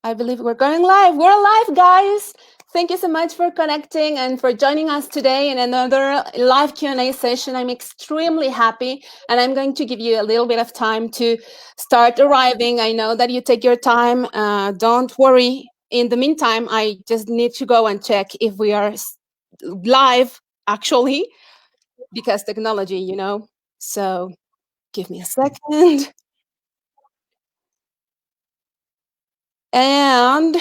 I believe we're going live. We're live, guys. Thank you so much for connecting and for joining us today in another live Q&A session. I'm extremely happy, and I'm going to give you a little bit of time to start arriving. I know that you take your time. Don't worry. In the meantime, I just need to go and check if we are live, actually, because technology, you know. So give me a second. And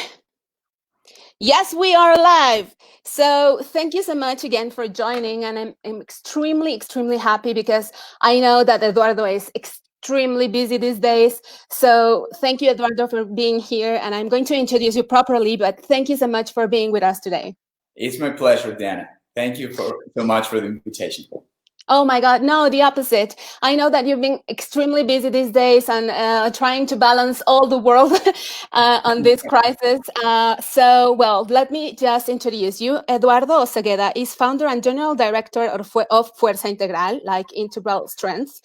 yes, we are live. So thank you so much again for joining. And I'm extremely happy because I know that Eduardo is extremely busy these days. So thank you, Eduardo, for being here. And I'm going to introduce you properly, but thank you so much for being with us today. It's my pleasure, Diana. Thank you so much for the invitation. Oh my God, no, the opposite. I know that you've been extremely busy these days and trying to balance all the world on this crisis. Well, let me just introduce you. Eduardo Osegueda is founder and general director of Fuerza Integral, like Integral Strength,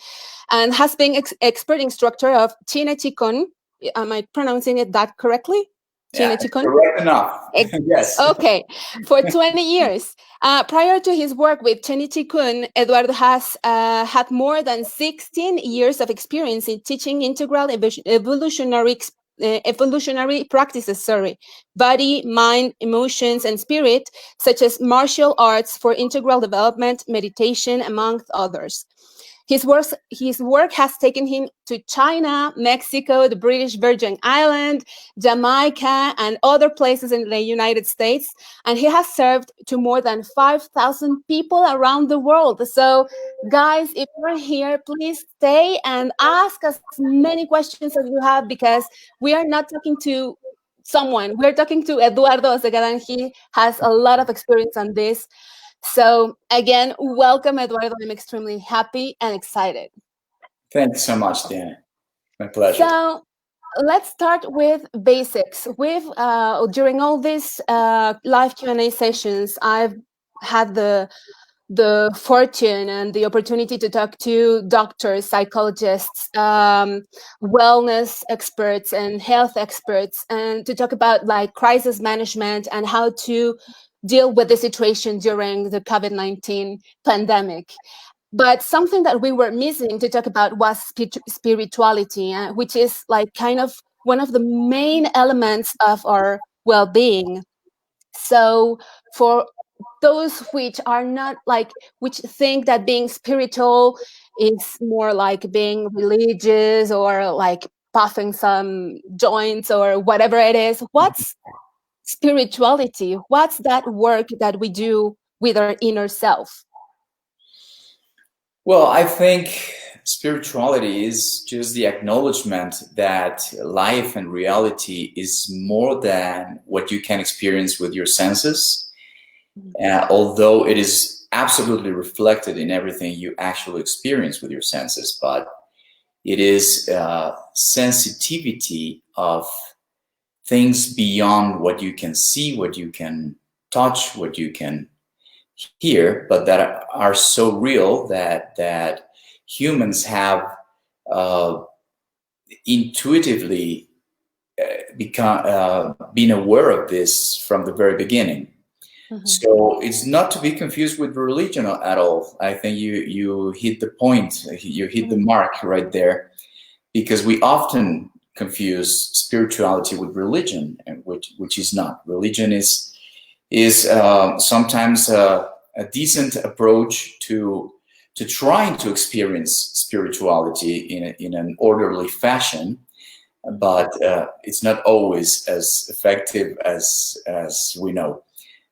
and has been expert instructor of Qigong. Am I pronouncing it that correctly? Yeah, correct enough. Yes. Okay, for 20 years. Prior to his work with Qigong, Eduardo has had more than 16 years of experience in teaching integral evolutionary practices, body, mind, emotions, and spirit, such as martial arts for integral development, meditation, among others. His work has taken him to China, Mexico, the British Virgin Islands, Jamaica, and other places in the United States. And he has served to more than 5,000 people around the world. So, guys, if you're here, please stay and ask as many questions as you have, because we are not talking to someone. We're talking to Eduardo Osegueda, and he has a lot of experience on this. So again, welcome, Eduardo. I'm extremely happy and excited. Thanks so much, Diana. My pleasure. So let's start with basics. During all these live Q&A sessions, I've had the fortune and the opportunity to talk to doctors, psychologists, wellness experts, and health experts, and to talk about like crisis management and how to deal with the situation during the COVID-19 pandemic. But something that we were missing to talk about was spirituality, which is like kind of one of the main elements of our well-being. So for those which are not which think that being spiritual is more like being religious or like puffing some joints or whatever it is, what's spirituality? What's that work that we do with our inner self? Well, I think spirituality is just the acknowledgement that life and reality is more than what you can experience with your senses, although it is absolutely reflected in everything you actually experience with your senses, but it is sensitivity of things beyond what you can see, what you can touch, what you can hear, but that are so real that humans have intuitively been aware of this from the very beginning. Mm-hmm. So it's not to be confused with religion at all. I think you hit the point, you hit the mark right there, because we often confuse spirituality with religion, and which is not. Religion is sometimes a decent approach to trying to experience spirituality in an orderly fashion, but it's not always as effective as we know.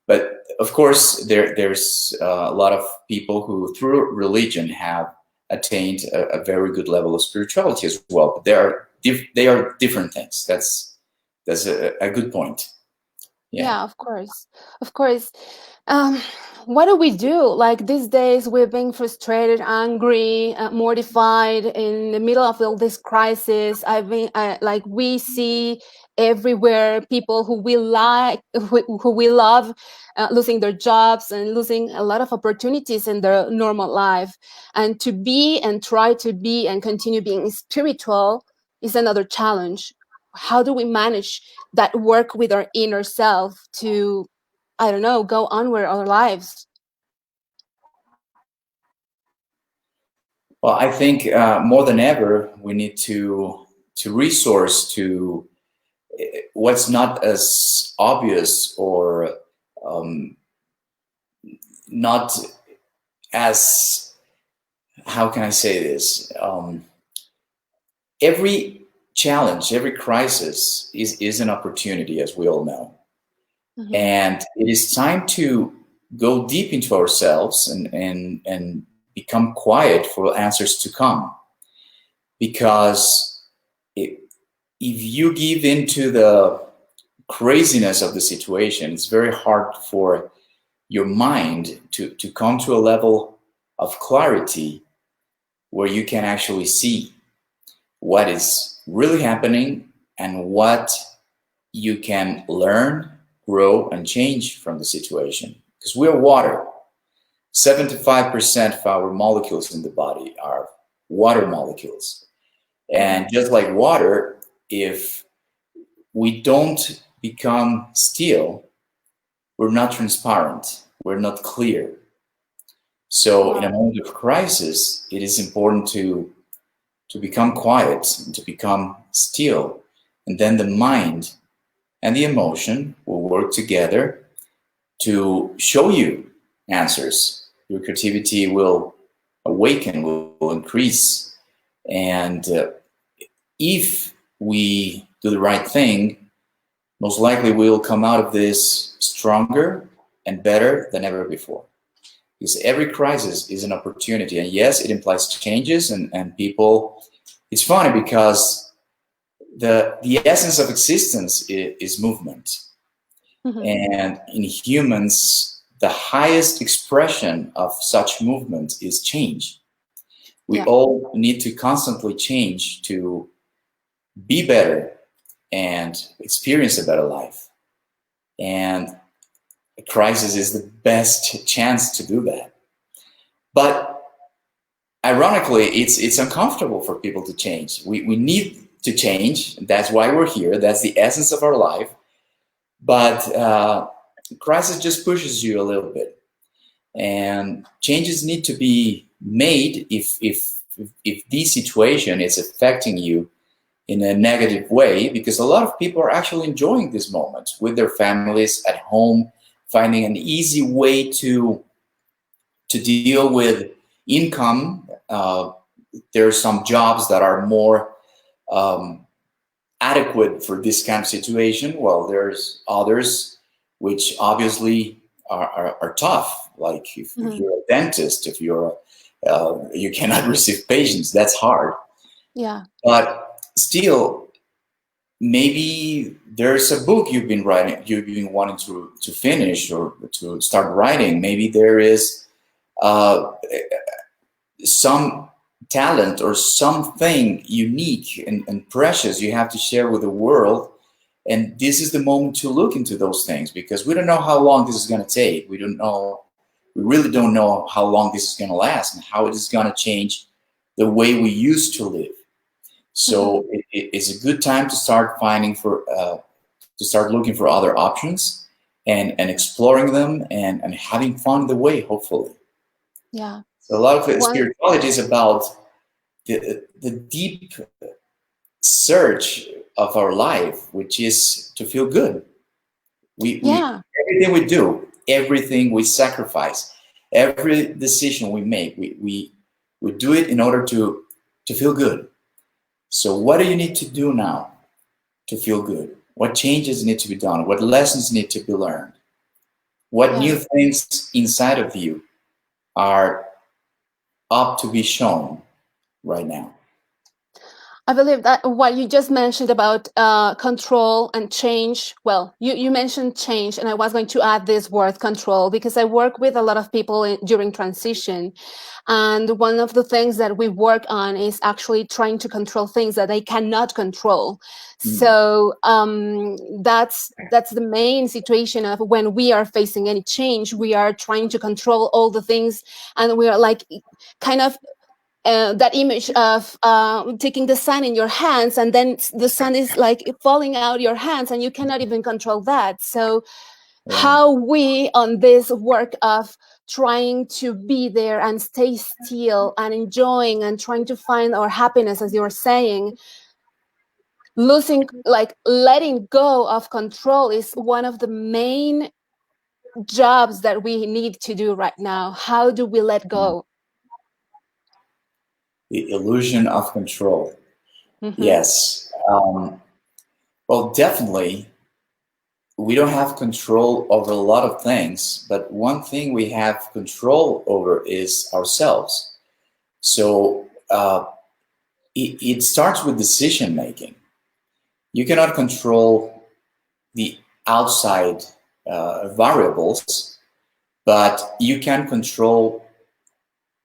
But of course, there's a lot of people who, through religion, have attained a very good level of spirituality as well. But they are different things. That's a good point. Yeah, of course. What do we do? Like these days, we're being frustrated, angry, mortified in the middle of all this crisis. We see everywhere people who we like, who we love, losing their jobs and losing a lot of opportunities in their normal life. And to be and try to be and continue being spiritual is another challenge. how do we manage that work with our inner self to, I don't know, go on with our lives? Well, I think more than ever, we need to resource to what's not as obvious or um, not as, how can I say this? Every challenge, every crisis is an opportunity, as we all know. Mm-hmm. And it is time to go deep into ourselves and become quiet for answers to come. Because if you give into the craziness of the situation, it's very hard for your mind to come to a level of clarity where you can actually see what is really happening and what you can learn, grow, and change from the situation. Because we are water. 75% of our molecules in the body are water molecules. And just like water, if we don't become still, we're not transparent, we're not clear. So in a moment of crisis, it is important to become quiet, to become still, and then the mind and the emotion will work together to show you answers. Your creativity will awaken, will increase. And if we do the right thing, most likely we'll come out of this stronger and better than ever before. Because every crisis is an opportunity. And yes, it implies changes and people. It's funny because the essence of existence is movement. Mm-hmm. And in humans, the highest expression of such movement is change. We all need to constantly change to be better and experience a better life. And a crisis is the best chance to do that. But ironically, it's uncomfortable for people to change. We need to change. That's why we're here. That's the essence of our life. But crisis just pushes you a little bit. And changes need to be made if the situation is affecting you in a negative way, because a lot of people are actually enjoying this moment with their families at home, finding an easy way to deal with income. There are some jobs that are more adequate for this kind of situation, while there's others which obviously are tough. Like if you're a dentist, if you're you cannot receive patients, that's hard. Yeah. But still, maybe there's a book you've been writing, you've been wanting to finish or to start writing. Maybe there is some talent or something unique and precious you have to share with the world. And this is the moment to look into those things, because we don't know how long this is going to take. We really don't know how long this is going to last and how it is going to change the way we used to live. So it's a good time to start to start looking for other options and exploring them and having fun the way, hopefully. Yeah. So a lot of spirituality is about the deep search of our life, which is to feel good. We everything we do, everything we sacrifice, every decision we make, we do it in order to feel good. So what do you need to do now to feel good? What changes need to be done? What lessons need to be learned? What new things inside of you are up to be shown right now? I believe that what you just mentioned about control and change, well, you mentioned change, and I was going to add this word control, because I work with a lot of people during transition. And one of the things that we work on is actually trying to control things that they cannot control. So that's the main situation of when we are facing any change. We are trying to control all the things, and we are like kind of that image of taking the sun in your hands, and then the sun is like falling out your hands, and you cannot even control that. So how we on this work of trying to be there and stay still and enjoying and trying to find our happiness, as you were saying, losing, like letting go of control is one of the main jobs that we need to do right now. How do we let go? The illusion of control. Yes. Well, definitely, we don't have control over a lot of things, but one thing we have control over is ourselves. So it starts with decision making. You cannot control the outside variables, but you can control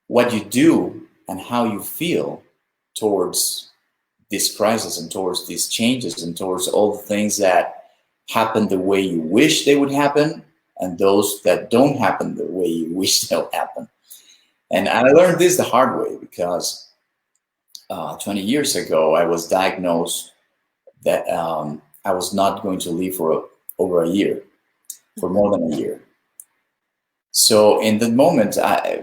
what you do and how you feel towards this crisis and towards these changes and towards all the things that happen the way you wish they would happen and those that don't happen the way you wish they'll happen. And I learned this the hard way because 20 years ago, I was diagnosed that I was not going to live for over a year, for more than a year. So in the moment,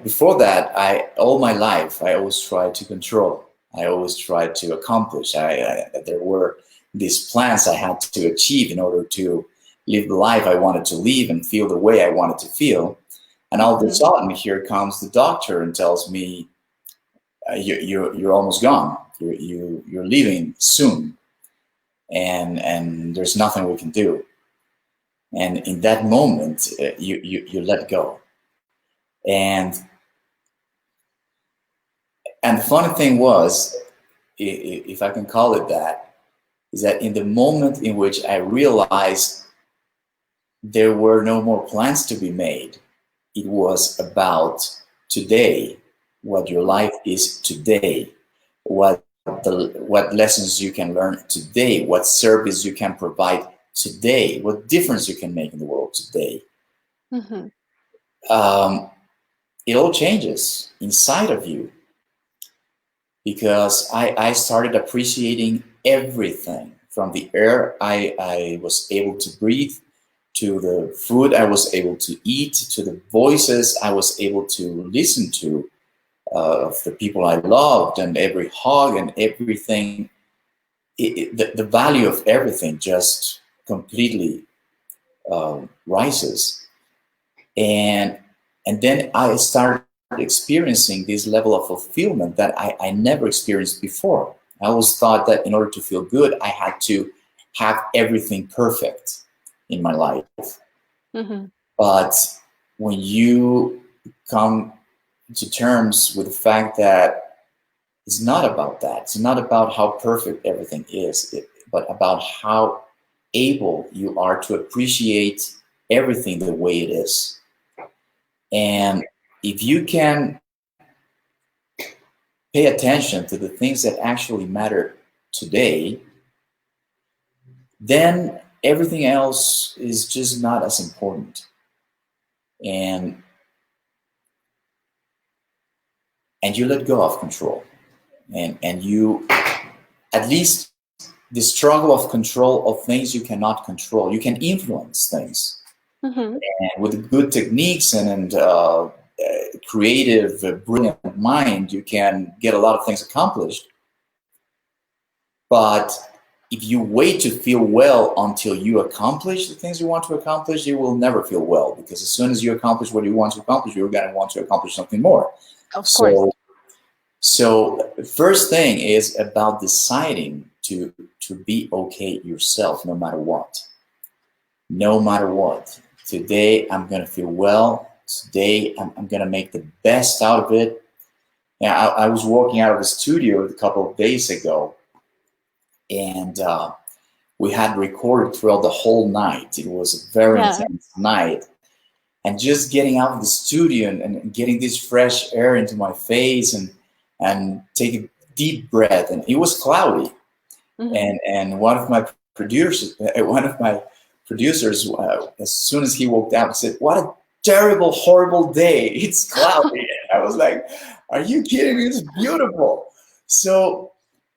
before that, all my life, I always tried to control. I always tried to accomplish. There were these plans I had to achieve in order to live the life I wanted to live and feel the way I wanted to feel. And all of a sudden, here comes the doctor and tells me, you're almost gone. You're leaving soon. And there's nothing we can do. And in that moment, you let go. And the funny thing was, if I can call it that, is that in the moment in which I realized there were no more plans to be made, it was about today, what your life is today, what lessons you can learn today, what service you can provide today, what difference you can make in the world today. It all changes inside of you because I started appreciating everything from the air I was able to breathe, to the food I was able to eat, to the voices I was able to listen to, of the people I loved, and every hug and everything. The value of everything just completely rises. And then I started experiencing this level of fulfillment that I never experienced before. I always thought that in order to feel good, I had to have everything perfect in my life. But when you come to terms with the fact that it's not about that, it's not about how perfect everything is, but about how able you are to appreciate everything the way it is. And if you can pay attention to the things that actually matter today, then everything else is just not as important. And you let go of control. And you, at least the struggle of control of things you cannot control, you can influence things. And with good techniques and creative, brilliant mind, you can get a lot of things accomplished. But if you wait to feel well until you accomplish the things you want to accomplish, you will never feel well, because as soon as you accomplish what you want to accomplish, you're going to want to accomplish something more. Of course. So the first thing is about deciding to be okay yourself, no matter what. No matter what. Today, I'm going to feel well. Today, I'm going to make the best out of it. Yeah, I was walking out of the studio a couple of days ago, and we had recorded throughout the whole night. It was a very intense night. And just getting out of the studio and getting this fresh air into my face and take a deep breath. And it was cloudy. And one of my producers, as soon as he walked out, said, "What a terrible, horrible day. It's cloudy." And I was like, Are you kidding me? It's beautiful. So,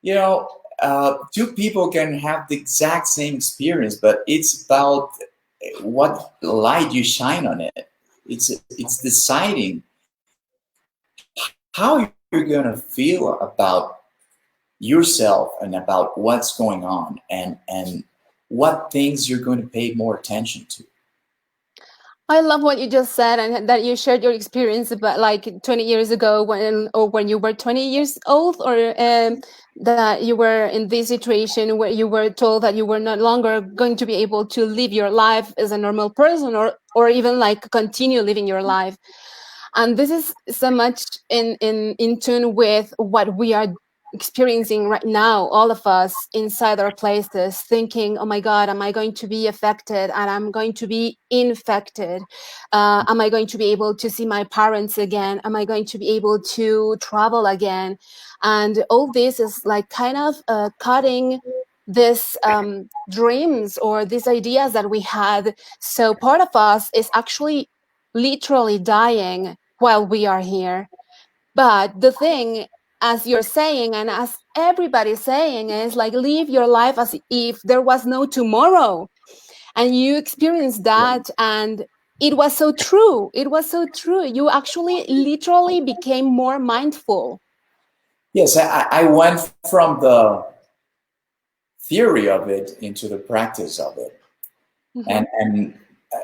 two people can have the exact same experience, but it's about what light you shine on it. It's deciding how you're going to feel about yourself and about what's going on, and what things you're going to pay more attention to. I love what you just said, and that you shared your experience about like 20 years ago when you were 20 years old, or that you were in this situation where you were told that you were no longer going to be able to live your life as a normal person, or even like continue living your life. And this is so much in tune with what we are experiencing right now, all of us inside our places, thinking, oh my god, am I going to be affected, and I'm going to be infected? Am I going to be able to see my parents again? Am I going to be able to travel again? And all this is like kind of cutting this dreams or these ideas that we had. So part of us is actually literally dying while we are here. But the thing, as you're saying, and as everybody's saying, is like live your life as if there was no tomorrow. And you experienced that, and it was so true. It was so true. You actually literally became more mindful. Yes, I went from the theory of it into the practice of it. Mm-hmm. And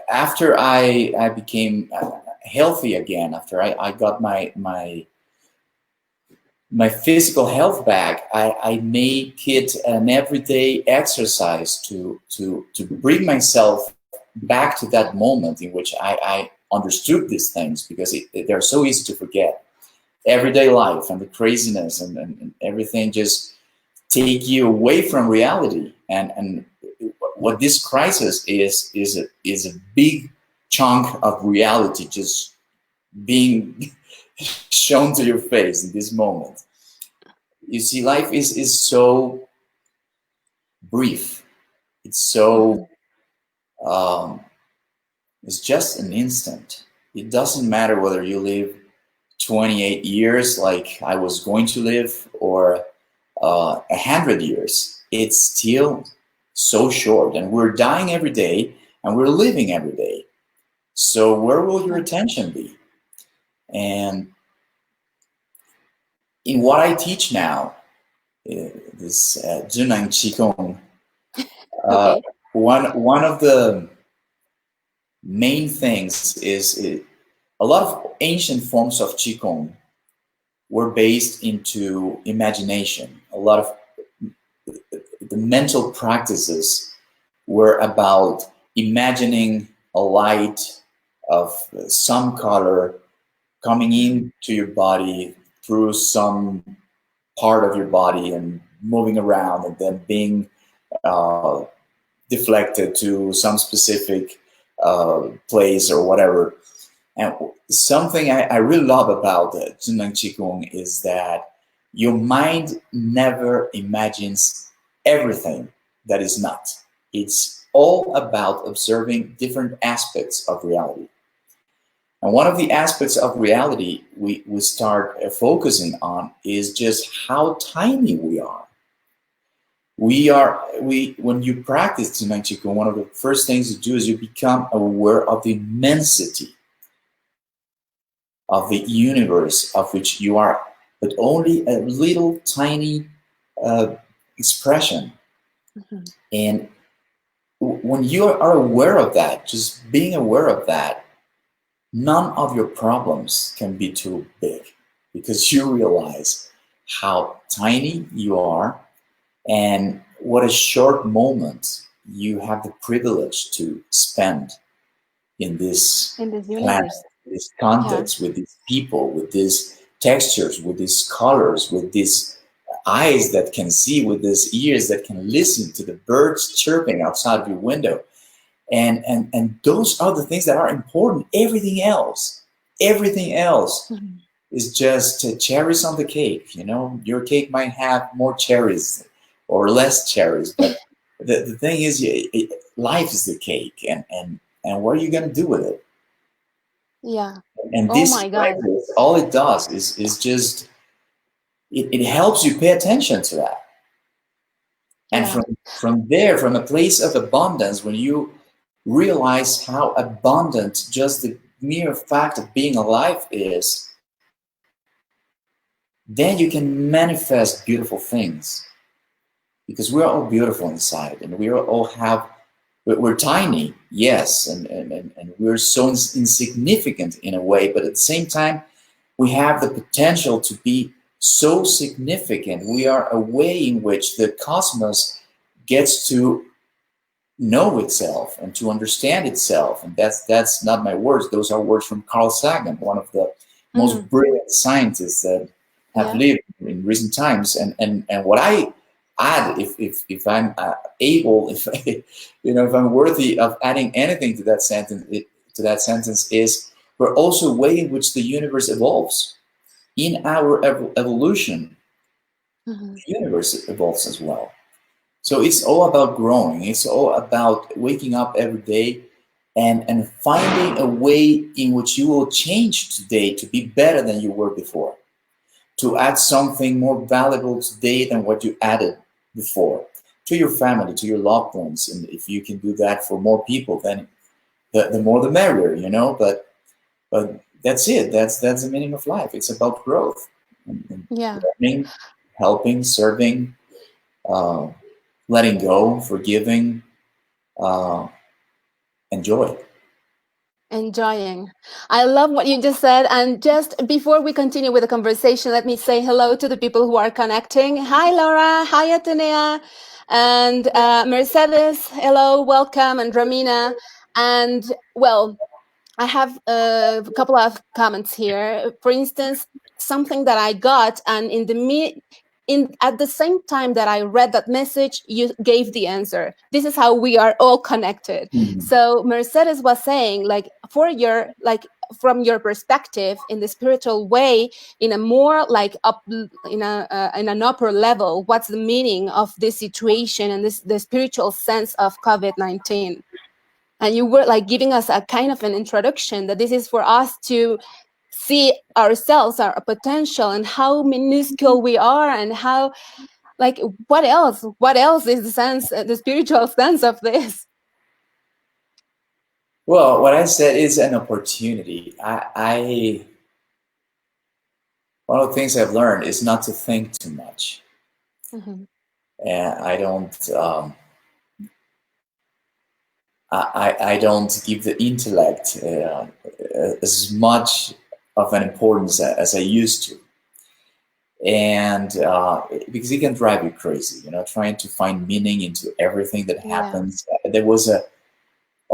after I became healthy again, after I got my physical health back, I make it an everyday exercise to bring myself back to that moment in which I understood these things, because they're so easy to forget. Everyday life and the craziness and everything just take you away from reality. And what this crisis is a big chunk of reality just being shown to your face in this moment. You see, life is so brief. It's Mm-hmm. so it's just an instant. It doesn't matter whether you live 28 years like I was going to live, or 100 years. It's still so short, and we're dying every day, and we're living every day. So where will your attention be? And in what I teach now, this Zunang Qigong, uh, Okay. one of the main things is a lot of ancient forms of Qigong were based into imagination. A lot of the mental practices were about imagining a light of some color coming into your body through some part of your body and moving around, and then being uh, deflected to some specific place or whatever. And something I really love about Zunang Qigong is that your mind never imagines everything that is not. It's all about observing different aspects of reality. And one of the aspects of reality we start focusing on is just how tiny we are. We when you practice Zunang Qigong, one of the first things you do is you become aware of the immensity of the universe of which you are, but only a little tiny uh, expression. Mm-hmm. And when you are aware of that, just being aware of that, none of your problems can be too big, because you realize how tiny you are, and what a short moment you have the privilege to spend in this In this planet, universe. this Yeah. context, with these people, with these textures, with these colors, with these eyes that can see, with these ears that can listen to the birds chirping outside of your window. And those are the things that are important. Everything else Mm-hmm. is just cherries on the cake. Your cake might have more cherries or less cherries, but the thing is, life is the cake, and what are you going to do with it? Yeah. And Oh this my God. practice, all it does is just it helps you pay attention to that. And Yeah. from there, from a place of abundance, when you realize how abundant just the mere fact of being alive is, then you can manifest beautiful things. Because we're all beautiful inside, and we all have, we're tiny, yes, and we're so insignificant in a way, but at the same time, we have the potential to be so significant. We are a way in which the cosmos gets to know itself and to understand itself. And that's not my words. Those are words from Carl Sagan, one of the most Mm. brilliant scientists that have Yeah. lived in recent times. And what I add, if I'm able, if I, if I'm worthy of adding anything to that sentence, is we're also a way in which the universe evolves. In our evolution, Hmm. the universe evolves as well. So it's all about growing. It's all about waking up every day and finding a way in which you will change today to be better than you were before, to add something more valuable today than what you added before to your family, to your loved ones. And if you can do that for more people, then the more the merrier, But that's it. That's the meaning of life. It's about growth, and Yeah. learning, helping, serving, uh, letting go, forgiving, uh, and joy. Enjoying. I love what you just said. And just before we continue with the conversation, let me say hello to the people who are connecting. Hi, Laura. Hi, Atenea. And Mercedes. Hello, welcome. And Ramina. And well, I have a couple of comments here. For instance, something that I got, and in at the same time that I read that message, you gave the answer. This is how we are all connected. Mhm. So Mercedes was saying, like, from your perspective in the spiritual way, in a more like up in an upper level, what's the meaning of this situation and the spiritual sense of COVID-19? And you were like giving us a kind of an introduction that this is for us to see ourselves, our potential, and how minuscule we are, and how, like, what else is the spiritual sense of this? Well, what I said is an opportunity. I one of the things I've learned is not to think too much, Mm-hmm. and I don't. I don't give the intellect as much of an importance as I used to, and because it can drive you crazy, trying to find meaning into everything that Yeah. happens. There was a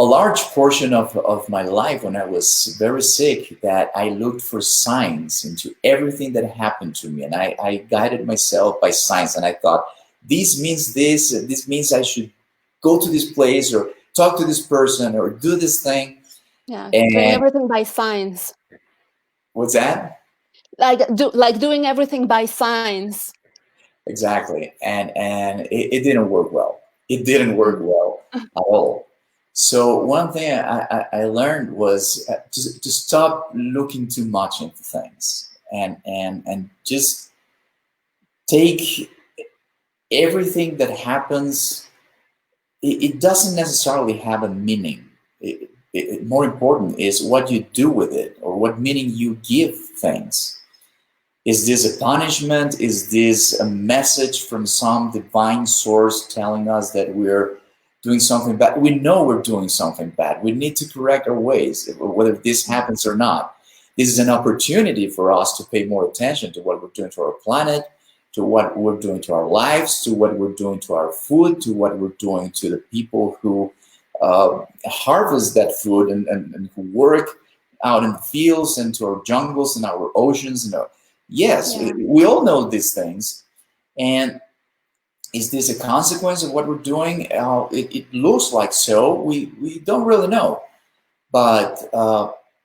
large portion of my life when I was very sick that I looked for signs into everything that happened to me, and I guided myself by signs, and I thought this means this means I should go to this place or talk to this person or do this thing. Yeah, doing And everything by signs, what's that? like doing everything by signs. Exactly. And it didn't work well. It didn't work well at all. So one thing I learned was to stop looking too much into things and just take everything that happens. It doesn't necessarily have a meaning. More important is what you do with it or what meaning you give things. Is this a punishment? Is this a message from some divine source telling us that we're doing something bad? We know we're doing something bad. We need to correct our ways, whether this happens or not. This is an opportunity for us to pay more attention to what we're doing to our planet, to what we're doing to our lives, to what we're doing to our food, to what we're doing to the people who harvest that food and who work out in the fields and to our jungles and our oceans and our, yes, Yeah. we all know these things. And is this a consequence of what we're doing? It looks like so. We don't really know. But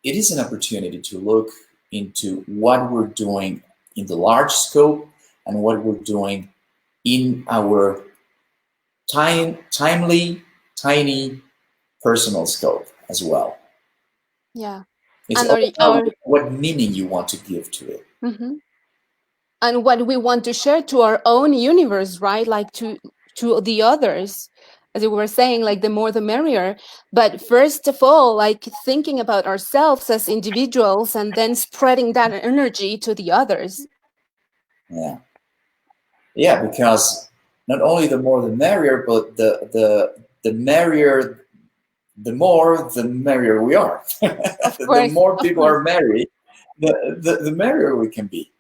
it is an opportunity to look into what we're doing in the large scope and what we're doing in our timely, tiny personal scope as well. Yeah. It's And all about our what meaning you want to give to it. mhm. And what we want to share to our own universe, right? Like to the others, as you were saying, like the more the merrier. But first of all, like thinking about ourselves as individuals and then spreading that energy to the others. Yeah, yeah, because not only the more the merrier, but the merrier, the merrier we are. The more Of people are course, merry, the merrier we can be.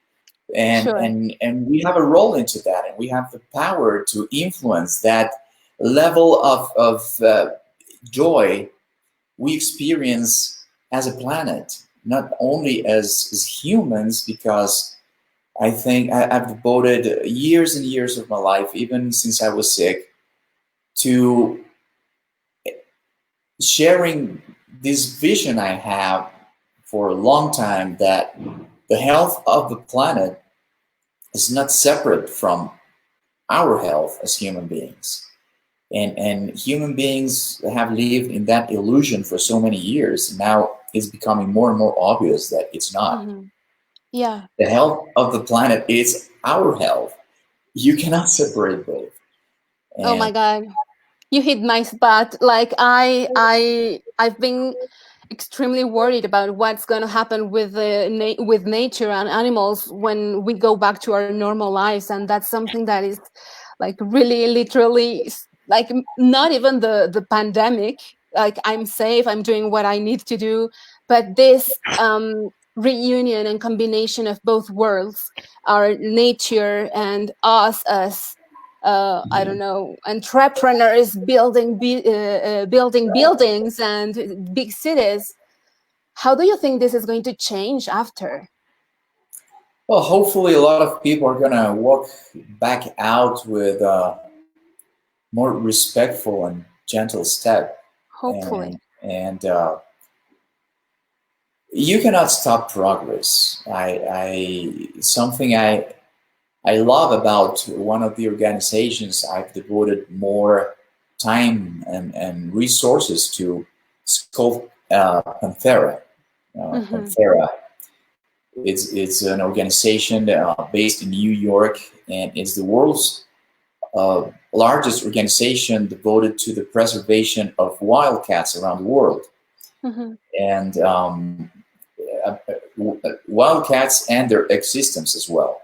And, sure. and, and we have a role into that, and we have the power to influence that level of joy we experience as a planet, not only as humans, because I think I've devoted years and years of my life, even since I was sick, to sharing this vision I have for a long time that the health of the planet is not separate from our health as human beings. And human beings have lived in that illusion for so many years. Now it's becoming more and more obvious that it's not. Hmm. Yeah. The health of the planet is our health. You cannot separate both. Oh And my God. You hit my spot. Like I've been extremely worried about what's going to happen with with nature and animals when we go back to our normal lives, and that's something that is like really literally like not even the pandemic. Like I'm safe, I'm doing what I need to do, but this reunion and combination of both worlds, our nature and us as I don't know, entrepreneurs building building buildings and big cities. How do you think this is going to change after? well, hopefully, a lot of people are going to walk back out with a more respectful and gentle step. Hopefully. And you cannot stop progress. Something I love about one of the organizations I've devoted more time and resources to. It's called Panthera. Hmm. Panthera. It's an organization based in New York, and it's the world's largest organization devoted to the preservation of wildcats around the world. Hmm. And uh, wildcats and their existence as well.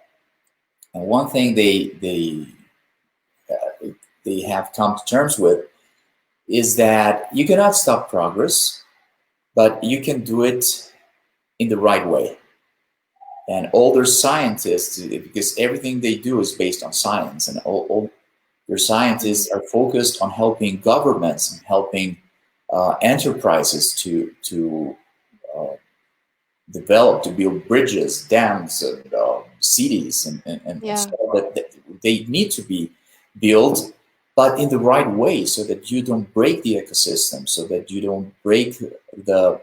And one thing they have come to terms with is that you cannot stop progress, but you can do it in the right way. And all their scientists, because everything they do is based on science, and all their scientists are focused on helping governments and helping enterprises to uh, develop, to build bridges, dams, and cities, and Yeah. stuff that they need to be built, but in the right way, so that you don't break the ecosystem, so that you don't break the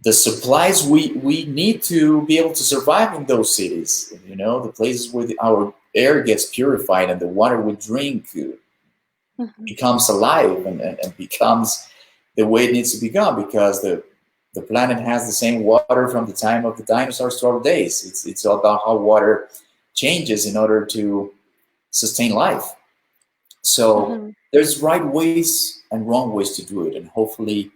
the supplies we need to be able to survive in those cities. You know, the places where our air gets purified and the water we drink Hmm. becomes alive and becomes the way it needs to become, because the planet has the same water from the time of the dinosaurs to our days. It's all about how water changes in order to sustain life. So Hmm. there's right ways and wrong ways to do it, and hopefully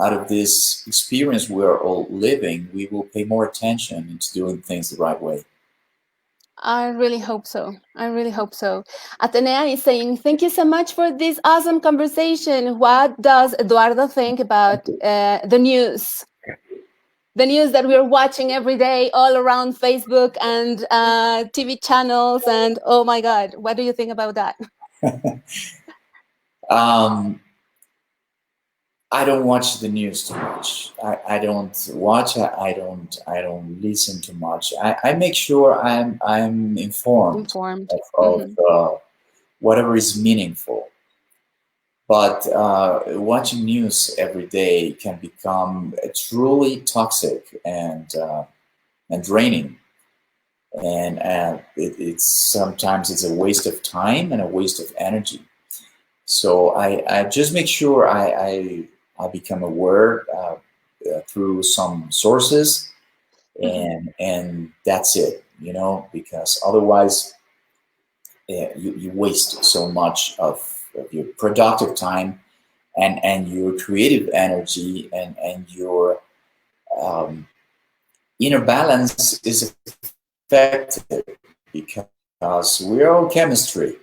out of this experience we're all living, we will pay more attention into doing things the right way. I really hope so. I really hope so. Atenea is saying, thank you so much for this awesome conversation. What does Eduardo think about the news? The news that we're watching every day all around Facebook and TV channels. And oh my God, what do you think about that? um, I don't watch the news too much. I don't watch. I don't listen too much. I make sure I'm informed Informed. of Hmm. whatever is meaningful. But watching news every day can become truly toxic and draining. And it's sometimes it's a waste of time and a waste of energy. So I just make sure I become aware through some sources, Mhm. and that's it, because otherwise you waste so much of your productive time and your creative energy, and your um, inner balance is affected, because we're all chemistry.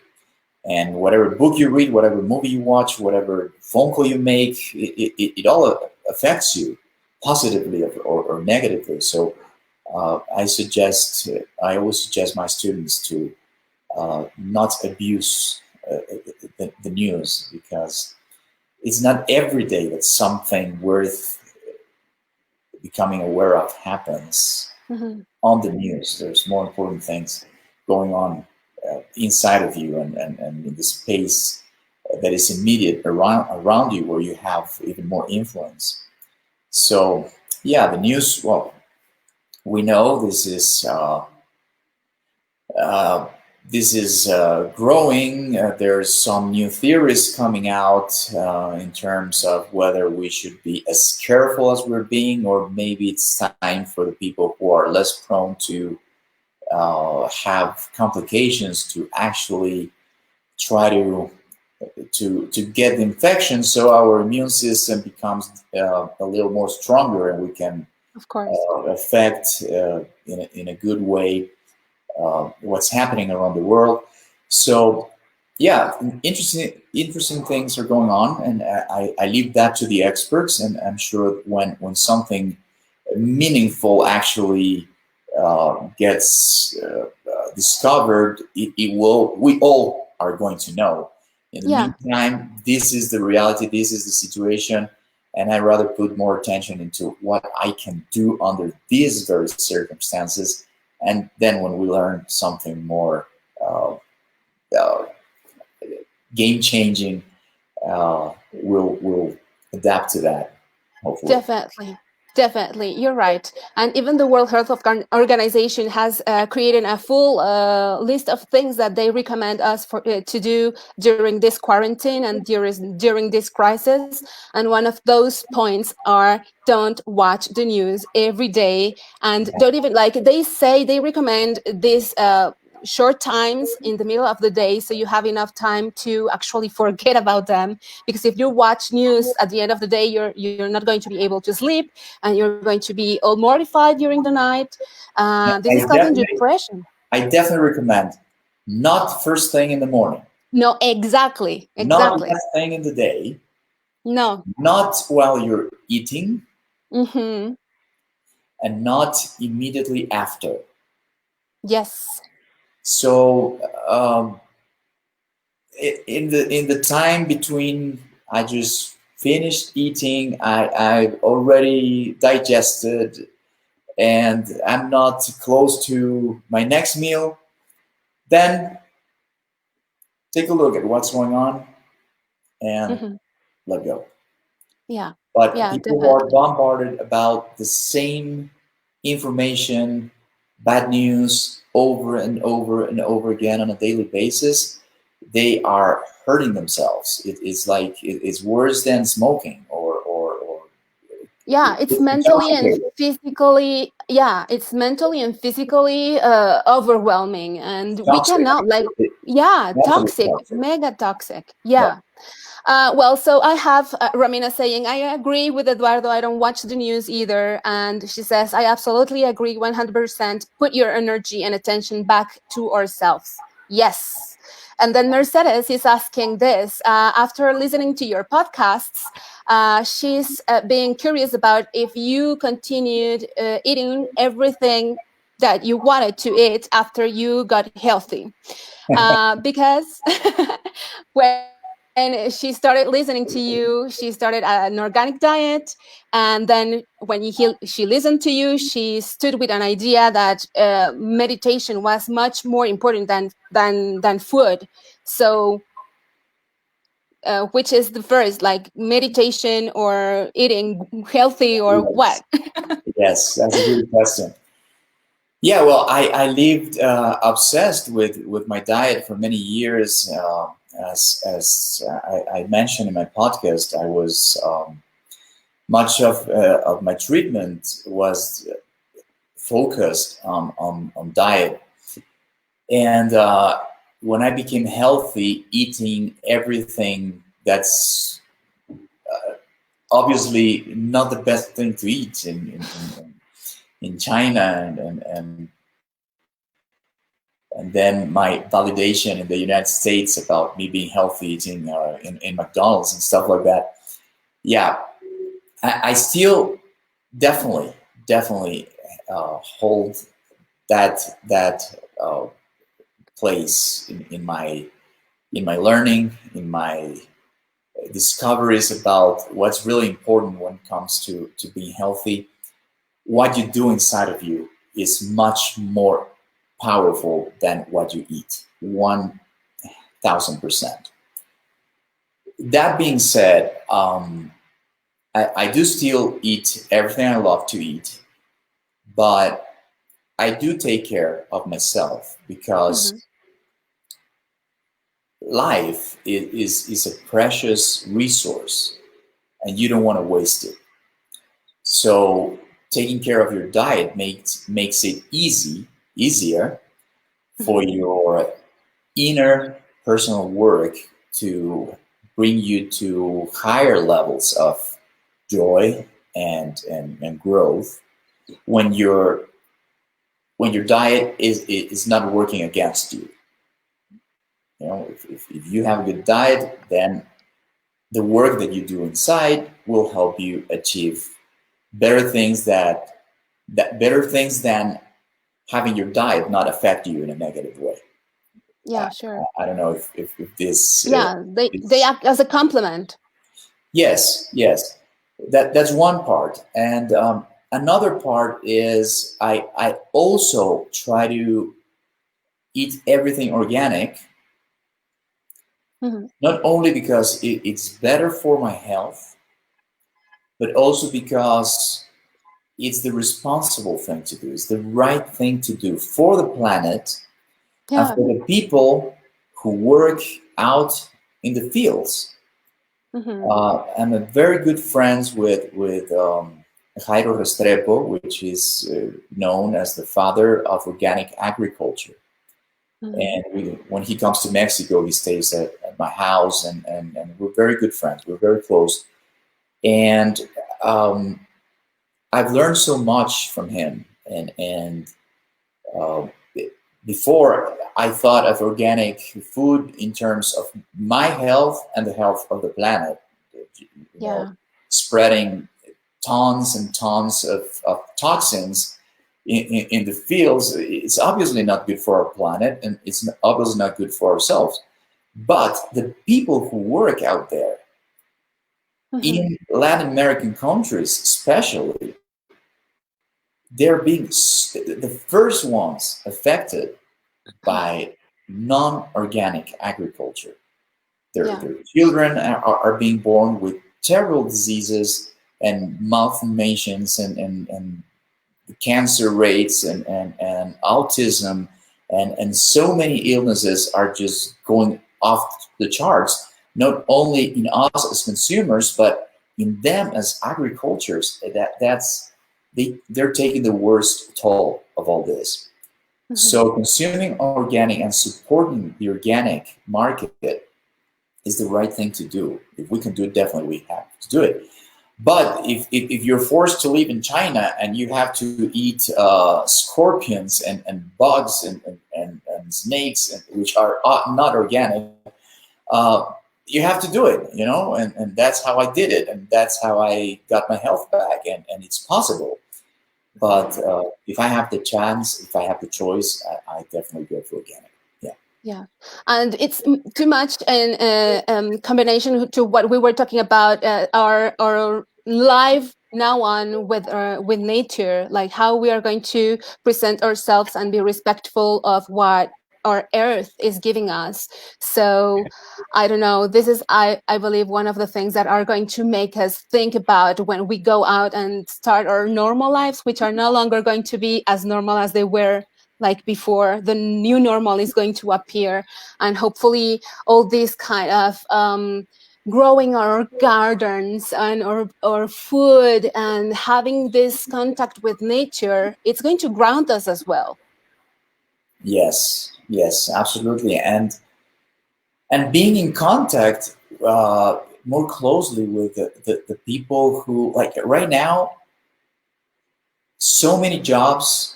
And whatever book you read, whatever movie you watch, whatever phone call you make, it all affects you positively or negatively. So I always suggest my students to not abuse the news, because it's not every day that something worth becoming aware of happens Mhm. on the news. There's more important things going on inside of you, and in the space that is immediate around you, where you have even more influence. So yeah, the news. Well, we know uh, this is growing. There's some new theories coming out in terms of whether we should be as careful as we're being, or maybe it's time for the people who are less prone to have complications to actually try to get the infection, so our immune system becomes a little more stronger, and we can Of course. affect in a good way what's happening around the world. So yeah, interesting things are going on, and I leave that to the experts, and I'm sure when something meaningful actually gets discovered, it will. We all are going to know. In the Yeah, meantime, this is the reality. This is the situation, and I'd rather put more attention into what I can do under these very circumstances, and then when we learn something more uh, uh, game changing, we'll adapt to that. Hopefully, definitely. Definitely, you're right. And even the World Health Organization has created a full list of things that they recommend us to do during this quarantine and during this crisis. And one of those points are don't watch the news every day, and don't even, like, they say they recommend this short times in the middle of the day, so you have enough time to actually forget about them. Because if you watch news at the end of the day, you're not going to be able to sleep, and you're going to be all mortified during the night. This is I causing definitely depression. I definitely recommend not first thing in the morning, No, exactly, not exactly. last thing in the day, No. not while you're eating, Mm-hmm. and not immediately after. Yes. So in the time between, I just finished eating. I've already digested, and I'm not close to my next meal. Then take a look at what's going on and Mm-hmm. let go. Yeah. But Yeah, people who are definitely. bombarded about the same information, bad news, over and over and over again on a daily basis, they are hurting themselves. It's like it's worse than smoking, or Yeah, it's it's mentally and intoxicating. physically, yeah, it's mentally and physically overwhelming, and we Toxic. cannot, like, It, yeah, absolutely toxic, toxic. mega toxic. Yeah. Yeah. Well, so I have Romina saying, I agree with Eduardo. I don't watch the news either. And she says, I absolutely agree 100%. Put your energy and attention back to ourselves. Yes. And then Mercedes is asking this after listening to your podcasts. She's being curious about if you continued eating everything that you wanted to eat after you got healthy. Because when she started listening to you, she started an organic diet, and then when she listened to you, she stood with an idea that meditation was much more important than food. So, which is the first, like meditation or eating healthy or what? Yes. Yes, that's a good question. Yeah, well, I lived obsessed with my diet for many years. As I mentioned in my podcast, I was much of my treatment was focused on diet. And when I became healthy, eating everything that's obviously not the best thing to eat in China, and then my validation in the United States about me being healthy, eating in McDonald's and stuff like that. Yeah, I still definitely hold that place in my learning, in my discoveries about what's really important when it comes to being healthy. What you do inside of you is much more powerful than what you eat, 1000%. That being said, I do still eat everything I love to eat, but I do take care of myself because life is a precious resource and you don't want to waste it. So taking care of your diet makes it easier for your inner personal work to bring you to higher levels of joy and growth when your diet is not working against you. You know, if you have a good diet, then the work that you do inside will help you achieve better things better things than having your diet not affect you in a negative way. Yeah, sure. I don't know if this. Yeah, they act as a complement. Yes. That's one part, and another part is I also try to eat everything organic. Not only because it's better for my health, but also because it's the responsible thing to do. It's the right thing to do for the planet and for the people who work out in the fields. I'm a very good friends with Jairo Restrepo, which is known as the father of organic agriculture. And when he comes to Mexico, he stays at my house, and we're very good friends. We're very close. And I've learned so much from him. And before, I thought of organic food in terms of my health and the health of the planet. You know, spreading tons and tons of toxins in the fields, it's obviously not good for our planet, and it's obviously not good for ourselves. But the people who work out there, in Latin American countries especially, they're being the first ones affected by non-organic agriculture. Their children are being born with terrible diseases and malformations and cancer rates and autism and so many illnesses are just going off the charts, not only in us as consumers, but in them as agricultures. They're taking the worst toll of all this. So consuming organic and supporting the organic market is the right thing to do. If we can do it, definitely we have to do it. But if you're forced to live in China and you have to eat scorpions and bugs and snakes, which are not organic, you have to do it, you know, and that's how I did it. And that's how I got my health back, and it's possible. But if I have the chance, if I have the choice, I definitely go for organic. Yeah, and it's too much in combination to what we were talking about our life now on with nature, like how we are going to present ourselves and be respectful of what our earth is giving us. So I don't know, this is I believe one of the things that are going to make us think about when we go out and start our normal lives, which are no longer going to be as normal as they were like before. The new normal is going to appear, and hopefully all these kind of growing our gardens and our food and having this contact with nature, it's going to ground us as well. Yes, yes, absolutely. And being in contact more closely with the people who, like right now, so many jobs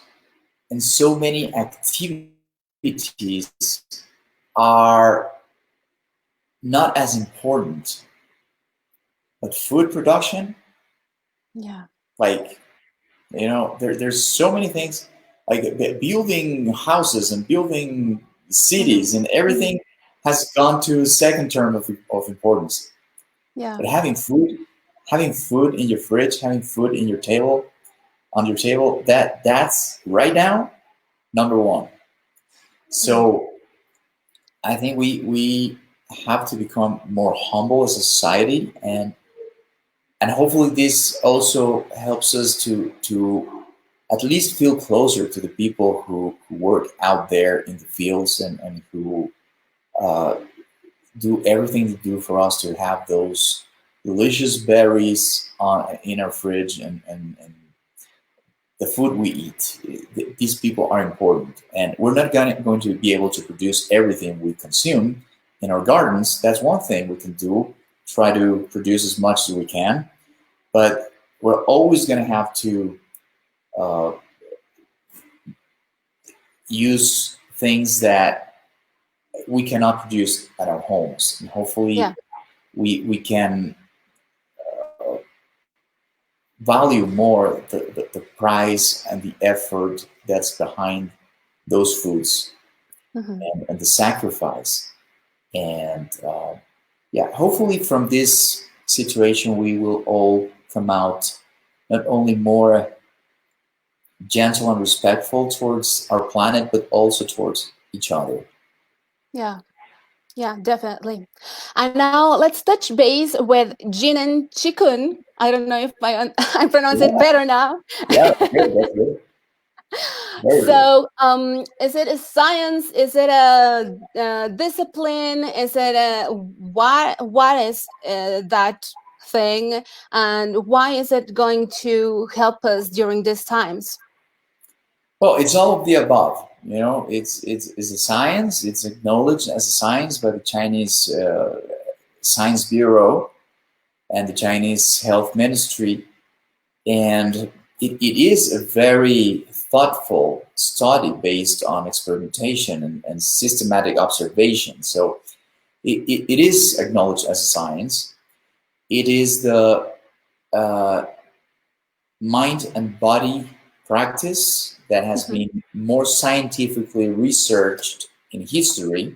and so many activities are not as important. But food production, Yeah. like, there's so many things, like building houses and building Mm-hmm. cities and everything has gone to second term of importance. Yeah. But having food in your fridge, having food in your table, on your table, that's right now number one. Yeah. So I think we have to become more humble as a society, and hopefully this also helps us to at least feel closer to the people who work out there in the fields, and who uh, do everything they do for us to have those delicious berries in our fridge, and the food we eat. These people are important, and we're not going to be able to produce everything we consume in our gardens. That's one thing we can do, try to produce as much as we can, but we're always going to have to uh, use things that we cannot produce at our homes, and hopefully Yeah. we can value more the price and the effort that's behind those foods, Mm-hmm. and the sacrifice. And yeah, hopefully from this situation we will all come out not only more gentle and respectful towards our planet, but also towards each other. Yeah. Yeah, definitely. And now let's touch base with Jinan Chikun. I don't know if I pronounce it Yeah, better now. yeah, that's good. That's good. Very good. So, is it a science? Is it a discipline? Is it a what is that thing? And why is it going to help us during these times? Well, it's all of the above. It's a science. It's acknowledged as a science by the Chinese Science Bureau and the Chinese Health Ministry, and it is a very thoughtful study based on experimentation and systematic observation. So it is acknowledged as a science. It is the uh, mind and body practice that has Mhm. been more scientifically researched in history.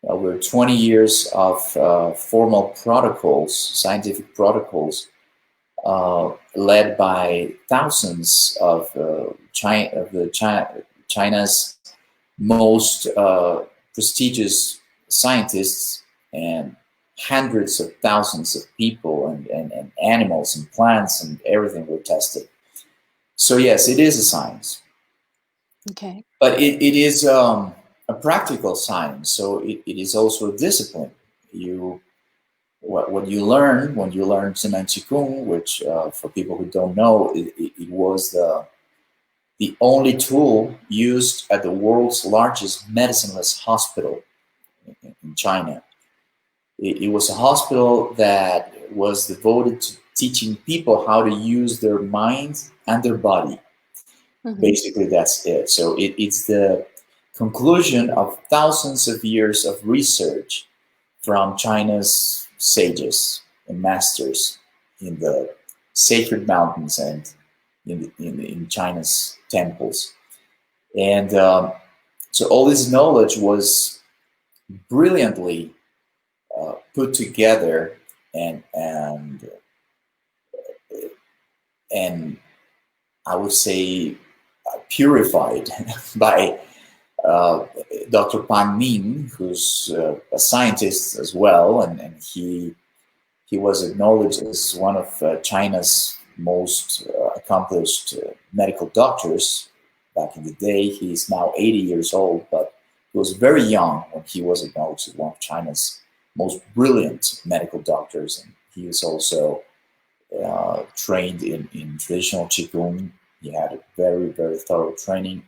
Over 20 years of formal protocols, scientific protocols, led by thousands of China's most prestigious scientists, and hundreds of thousands of people, and animals and plants and everything were tested. So yes, it is a science, Okay. but it is a practical science. So it is also a discipline. You what you learn when you learn Zhenan Qigong, which for people who don't know, it was the only tool used at the world's largest medicineless hospital in China. It was a hospital that was devoted to teaching people how to use their mind and their body. Hmm. Basically, that's it. So it's the conclusion of thousands of years of research from China's sages and masters in the sacred mountains and in China's temples. And so all this knowledge was brilliantly put together, and I would say purified by uh, Dr. Pan Min, who's a scientist as well, and he was acknowledged as one of China's most accomplished medical doctors back in the day. He's now 80 years old, but he was very young when he was acknowledged as one of China's most brilliant medical doctors, and he was also trained in traditional Qigong. He had a very, very thorough training,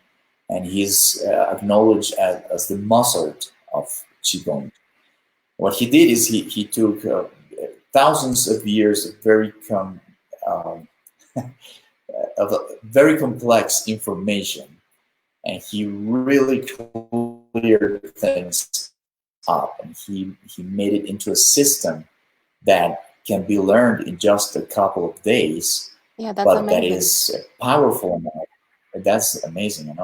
and he's acknowledged as the Mozart of Qigong. What he did is he took thousands of years of of very complex information, and he really cleared things up, and he made it into a system that can be learned in just a couple of days. Yeah, that's but amazing. That is powerful enough. That's amazing, and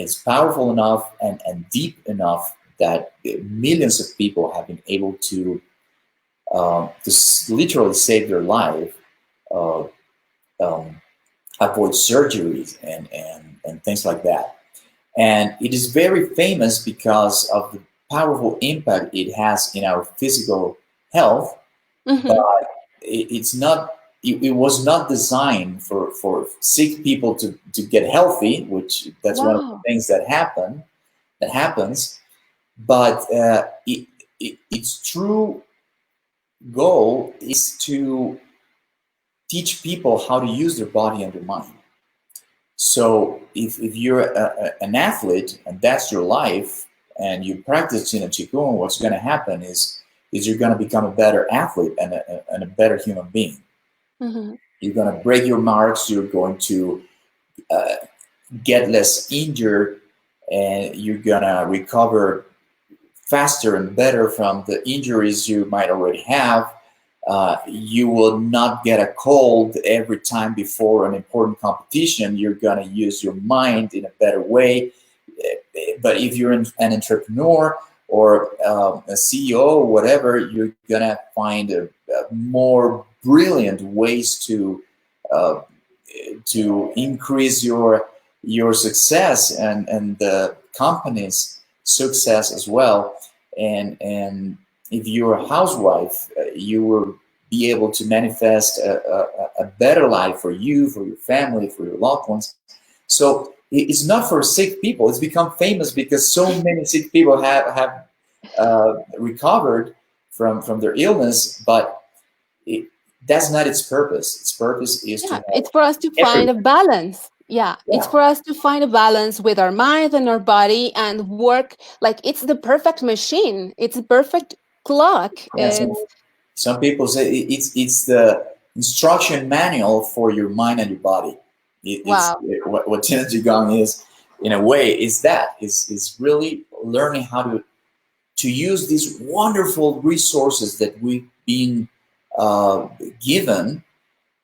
it's powerful enough and deep enough that millions of people have been able to literally save their life, uh, um, avoid surgeries and things like that. And it is very famous because of the powerful impact it has in our physical health. Mm-hmm. But it's not. It was not designed for sick people to get healthy, which that's one of the things that happens. But its true goal is to teach people how to use their body and their mind. So if you're an athlete and that's your life, and you practice in a Qigong, what's going to happen is you're going to become a better athlete and a better human being. Mm-hmm. You're going to break your marks. You're going to get less injured, and you're going to recover faster and better from the injuries you might already have. You will not get a cold every time before an important competition. You're going to use your mind in a better way. But if you're an entrepreneur or a CEO or whatever, you're going to find a more brilliant ways to increase your success and the company's success as well. And if you're a housewife, you will be able to manifest a better life for you, for your family, for your loved ones. So it's not for sick people. It's become famous because so many sick people have recovered from their illness, but that's not its purpose. Its purpose is it's for us to find a balance. It's for us to find a balance with our mind and our body and work like it's the perfect machine. It's a perfect clock. Some people say it's the instruction manual for your mind and your body. What Qigong is, in a way, is really learning how to use these wonderful resources that we've been given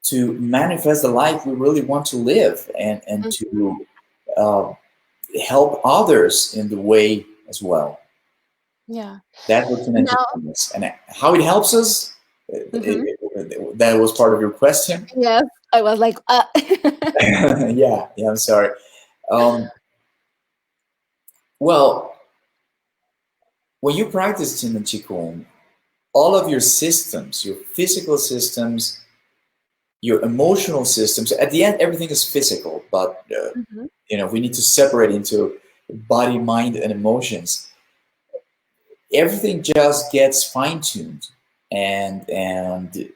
to manifest the life we really want to live, and to help others in the way as well. Yeah, that's what Qigong is, and how it helps us. That was part of your question. Yes, I was like, yeah, I'm sorry. Well, when you practice Qigong, all of your systems, your physical systems, your emotional systems, at the end, everything is physical, but we need to separate into body, mind, and emotions. Everything just gets fine-tuned, and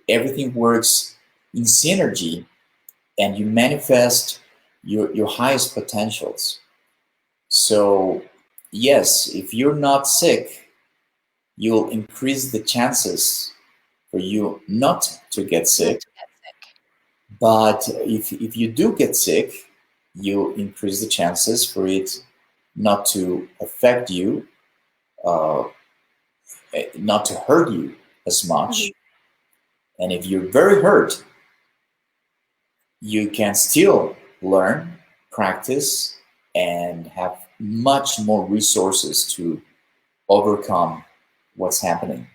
everything works in synergy, and you manifest your highest potentials. So yes, if you're not sick, you'll increase the chances for you not to get sick. But if you do get sick, you increase the chances for it not to affect you, not to hurt you as much. And if you're very hurt, you can still learn, practice, and have much more resources to overcome what's happening.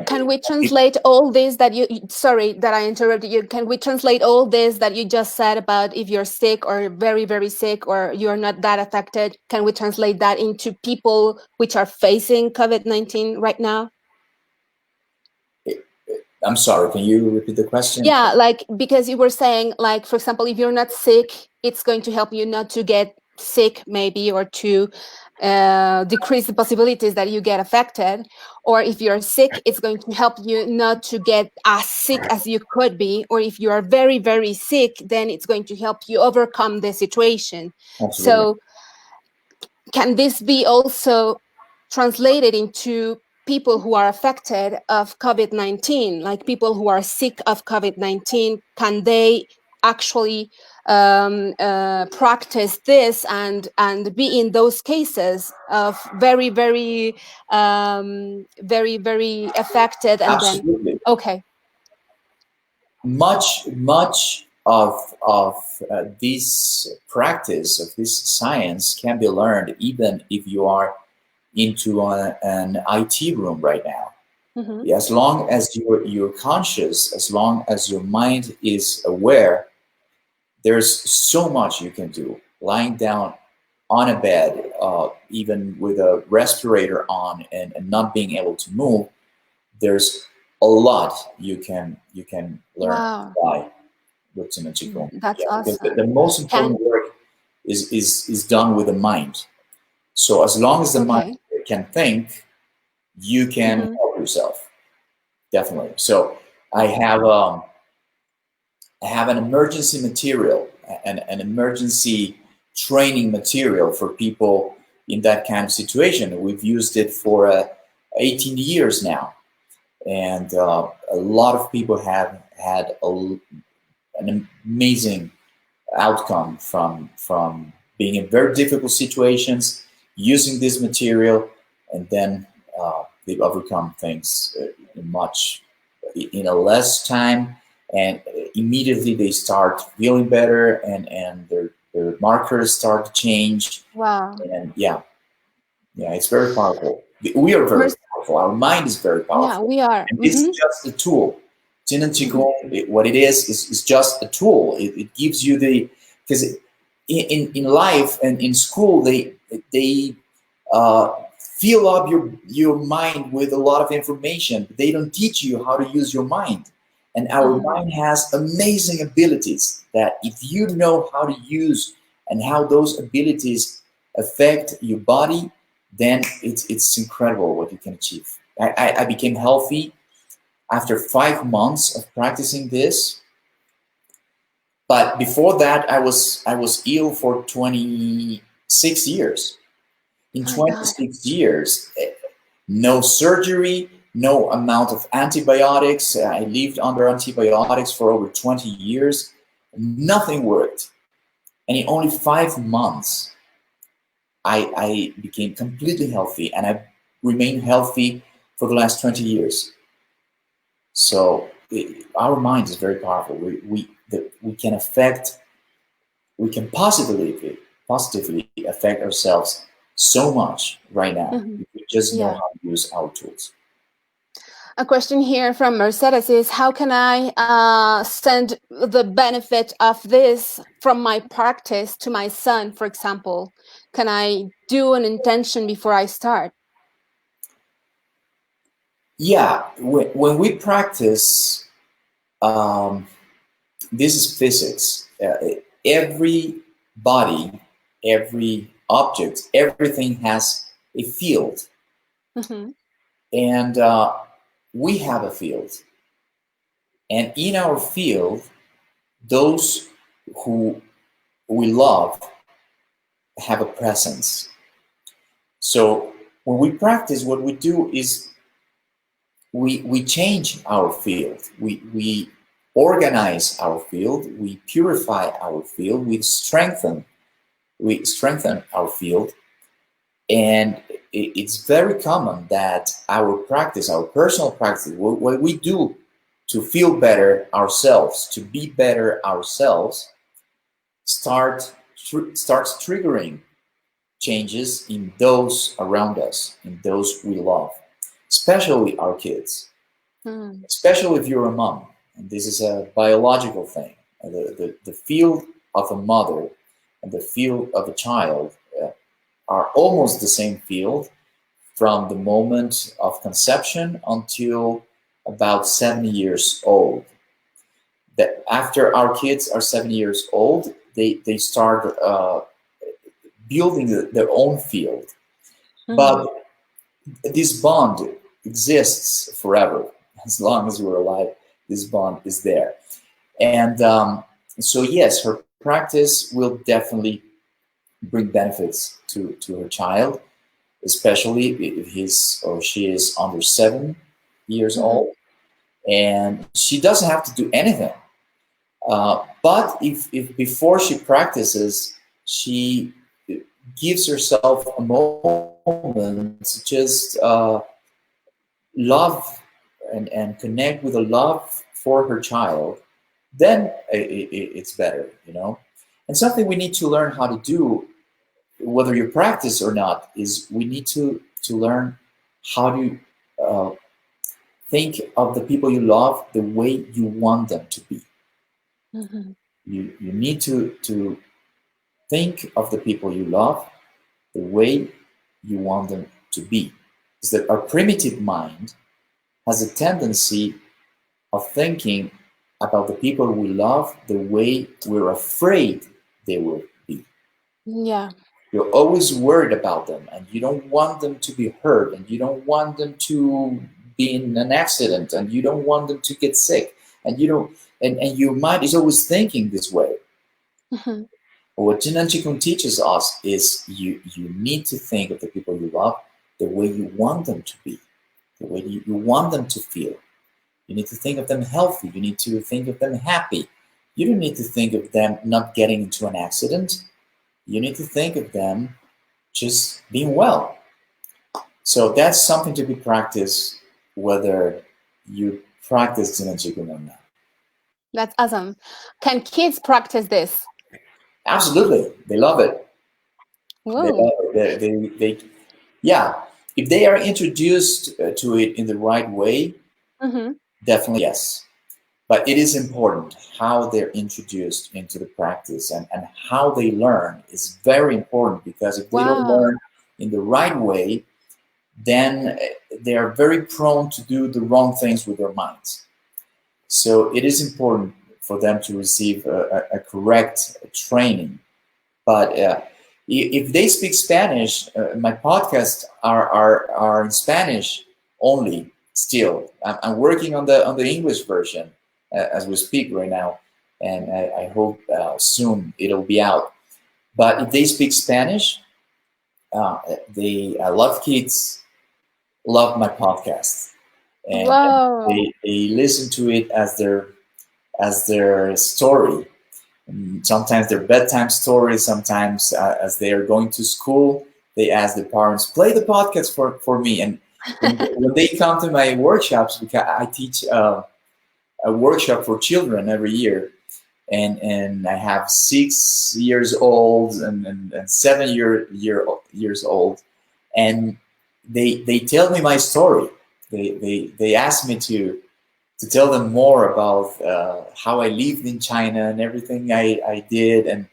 Can we translate all this that sorry that I interrupted you, can we translate all this that you just said about if you're sick or very, very sick or you're not that affected, can we translate that into people which are facing COVID-19 right now? I'm sorry, can you repeat the question? Yeah, like, because you were saying, like, for example, if you're not sick, it's going to help you not to get sick maybe, or to decrease the possibilities that you get affected. Or if you're sick, it's going to help you not to get as sick as you could be. Or if you are very, very sick, then it's going to help you overcome the situation. Absolutely. So can this be also translated into people who are affected of COVID-19, like people who are sick of COVID-19? Can they actually practice this and be in those cases of very, very, very, very affected, and then, Absolutely. okay. Much of this practice, of this science, can be learned even if you are into an IT room right now. Mm-hmm. As long as you're conscious, as long as your mind is aware, there's so much you can do. Lying down on a bed, even with a respirator on and not being able to move, there's a lot you can learn Wow, by with Qigong. that's Yeah, because awesome. the most Can important work is done with the mind. So as long as the mind Okay. can think, you can Mm-hmm. help yourself. Definitely. So I have an emergency material, an emergency training material for people in that kind of situation. We've used it for 18 years now, and a lot of people have had an amazing outcome from being in very difficult situations, using this material, and then they've overcome things much in a less time, and immediately they start feeling better, and their markers start to change, Wow. and yeah, it's very powerful. We are very powerful. Our mind is very Yeah, powerful, we are. and this is Mm-hmm. just a tool. Jin and Mm-hmm. Qigong, what it is just a tool. It gives you the, because in life and in school they fill up your mind with a lot of information, but they don't teach you how to use your mind. And our Mm-hmm. mind has amazing abilities that if you know how to use and how those abilities affect your body, then it's incredible what you can achieve. I became healthy after 5 months of practicing this, but before that I was ill for 26 years. In My God. 26 years, no surgery, no amount of antibiotics. I lived under antibiotics for over 20 years. Nothing worked. And in only 5 months, I became completely healthy, and I remained healthy for the last 20 years. So our mind is very powerful. We can affect, we can positively affect ourselves so much right now. Mm-hmm. If we just know Yeah. how to use our tools. A question here from Mercedes is, how can I send the benefit of this from my practice to my son, for example? Can I do an intention before I start? Yeah, when we practice, um, this is physics. Every body, every object, everything has a field, Mm-hmm. and we have a field. And in our field, those who we love have a presence. So when we practice, what we do is we change our field. We organize our field. We purify our field. We strengthen our field. And it's very common that our practice, our personal practice, what we do to feel better ourselves, to be better ourselves, starts triggering changes in those around us, in those we love, especially our kids, Mm. especially if you're a mom. And this is a biological thing. The field of a mother and the field of a child are almost the same field from the moment of conception until about 7 years old. That after our kids are 7 years old, they start building their own field. Mm-hmm. But this bond exists forever. As long as we're alive, this bond is there. And so, yes, her practice will definitely bring benefits to her child, especially if he's or she is under 7 years Mm-hmm. old. And she doesn't have to do anything. But if before she practices, she gives herself a moment to just love and connect with a love for her child, then it's better, you know. And something we need to learn how to do, whether you practice or not, is we need to learn how to uh, think of the people you love the way you want them to be. Mm-hmm. You need to think of the people you love the way you want them to be. Is that our primitive mind has a tendency of thinking about the people we love the way we're afraid they will be. Yeah. You're always worried about them and you don't want them to be hurt and you don't want them to be in an accident and you don't want them to get sick and you don't and your mind is always thinking this way. Mm-hmm. But what Jinan Qigong teaches us is you need to think of the people you love the way you want them to be, the way you want them to feel. You need to think of them healthy. You need to think of them happy. You don't need to think of them not getting into an accident. You need to think of them just being well. So that's something to be practiced whether you practice Jinan Qigong or not. That's awesome. Can kids practice this? Absolutely. They love it. They Whoa. love it. Yeah. If they are introduced to it in the right way, Mm-hmm. definitely yes. But it is important how they're introduced into the practice and how they learn is very important because if they don't Wow. learn in the right way, then they are very prone to do the wrong things with their minds. So it is important for them to receive a correct training. But if they speak Spanish, my podcasts are in Spanish only. Still, I'm working on the English version as we speak right now, and I hope soon it'll be out. But if they speak Spanish, a lot of kids love my podcast, and Whoa. they listen to it as their story. Sometimes their bedtime stories. Sometimes as they are going to school, they ask the parents, "Play the podcast for me." And when they come to my workshops, because I teach a workshop for children every year, and I have 6 years old and 7 years old, and they tell me my story. They ask me to tell them more about how I lived in China and everything I did, and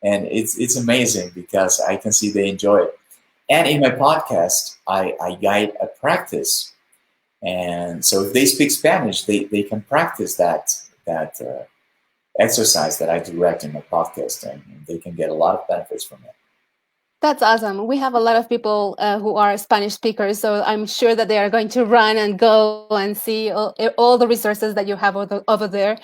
it's amazing because I can see they enjoy it. And in my podcast, I guide a practice, and so if they speak Spanish, they can practice that exercise that I direct in my podcast, and they can get a lot of benefits from it. That's awesome. We have a lot of people who are Spanish speakers, so I'm sure that they are going to run and go and see all the resources that you have over there.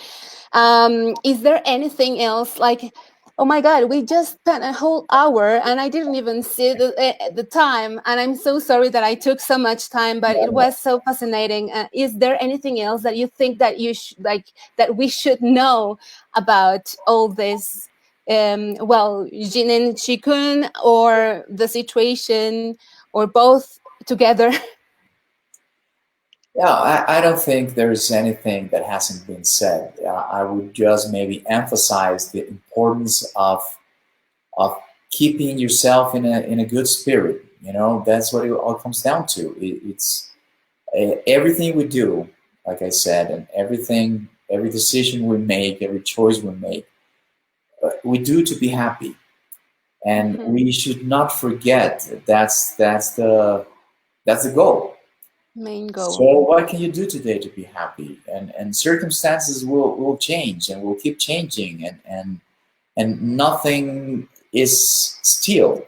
Is there anything else like? Oh my God, we just spent a whole hour and I didn't even see the time. And I'm so sorry that I took so much time, but it was so fascinating. Is there anything else that you think that that we should know about all this? Well, Jinin Chikun or the situation or both together? Yeah, I don't think there's anything that hasn't been said. I would just maybe emphasize the importance of keeping yourself in a good spirit. You know, that's what it all comes down to. It's everything we do, like I said, and every decision we make, every choice we make, we do to be happy, and Mhm. we should not forget that's the goal. Main So goal. what can you do today to be happy? And circumstances will change and will keep changing and nothing is still.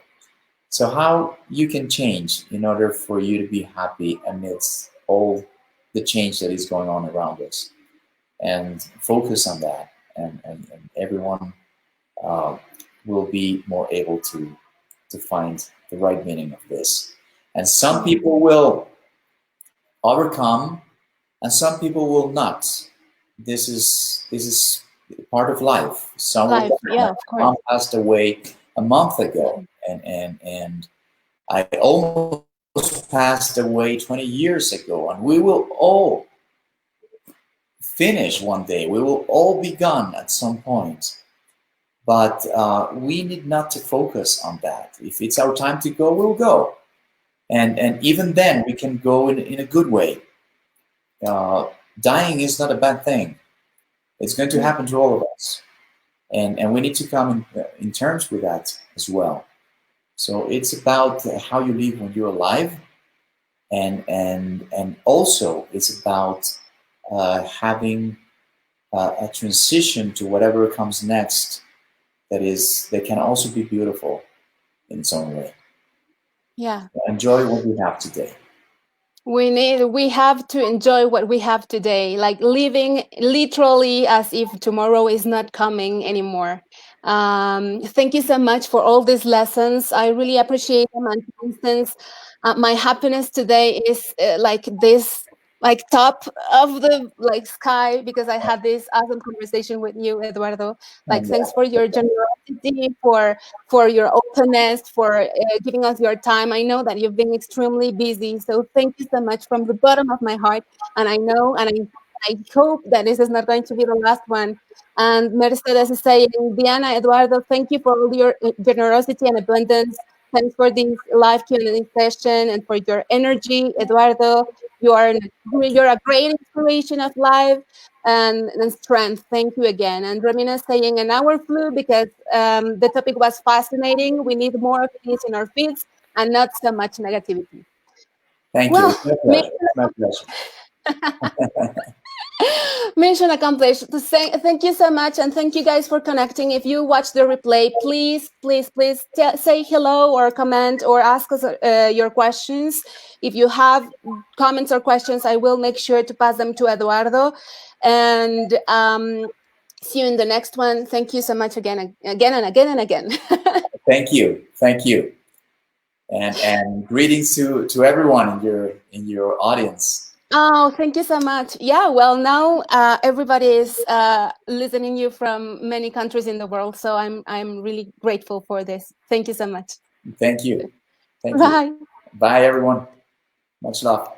So how you can change in order for you to be happy amidst all the change that is going on around us, and focus on that, and everyone will be more able to find the right meaning of this. And some people will overcome, and some people will not. This is part of life. Someone, Yeah, of course. mom passed away a month ago, and I almost passed away 20 years ago, and we will all finish one day. We will all be gone at some point. But we need not to focus on that. If it's our time to go, we'll go. And even then, we can go in a good way. Dying is not a bad thing. It's going to happen to all of us. And we need to come in terms with that as well. So it's about how you live when you're alive. And also it's about having a transition to whatever comes next that can also be beautiful in its own way. Yeah. Enjoy what we have today. We have to enjoy what we have today, like living literally as if tomorrow is not coming anymore. Thank you so much for all these lessons. I really appreciate them. And for instance, my happiness today is like this, like top of the like sky, because I had this awesome conversation with you, Eduardo. Like, thanks for your generosity, for your openness, for giving us your time. I know that you've been extremely busy, so thank you so much from the bottom of my heart. And I know, and I hope that this is not going to be the last one. And Mercedes is saying, Diana, Eduardo, thank you for all your generosity and abundance. Thanks for this live Q&A session and for your energy, Eduardo. You're a great inspiration of life and strength. Thank you again. And Romina is saying an hour flew because the topic was fascinating. We need more of this in our feeds and not so much negativity. Thank you. It's my pleasure. Mission accomplished. Thank you so much, and thank you guys for connecting. If you watch the replay, please say hello or comment or ask us your questions. If you have comments or questions, I will make sure to pass them to Eduardo. And see you in the next one. Thank you so much again. Thank you, and greetings to everyone in your audience. Oh, thank you so much. Yeah, well, now everybody is listening you from many countries in the world, so I'm really grateful for this. Thank you so much. Thank you. Bye. Bye, everyone. Much love.